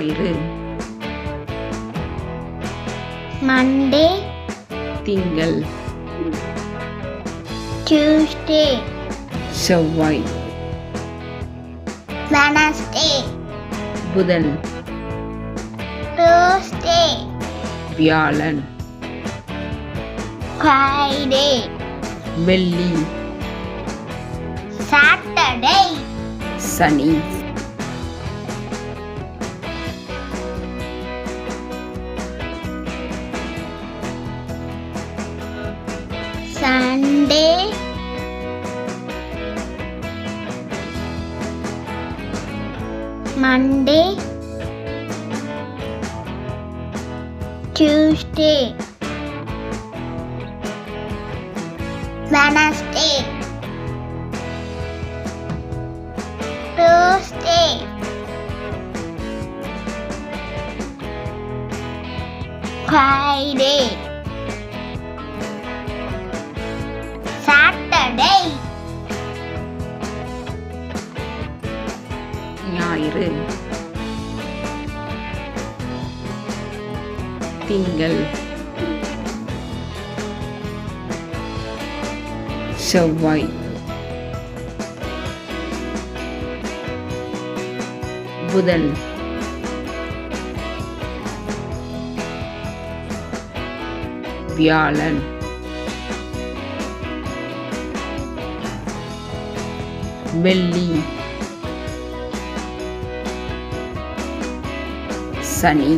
ஞாயிறு. மண்டே, திங்கள். டியூஸ்டே, செவ்வாய். வெனஸ்டே, புதன். தேர்ஸ்டே, வியாழன். ஃப்ரைடே, வெள்ளி. சாட்டர்டே, சனி. Sunday, Monday, Tuesday, Wednesday, Thursday, Friday, Saturday, ஞாயிறு. திங்கள். செவ்வாய். புதன். வியாழன். வெள்ளி. சனி.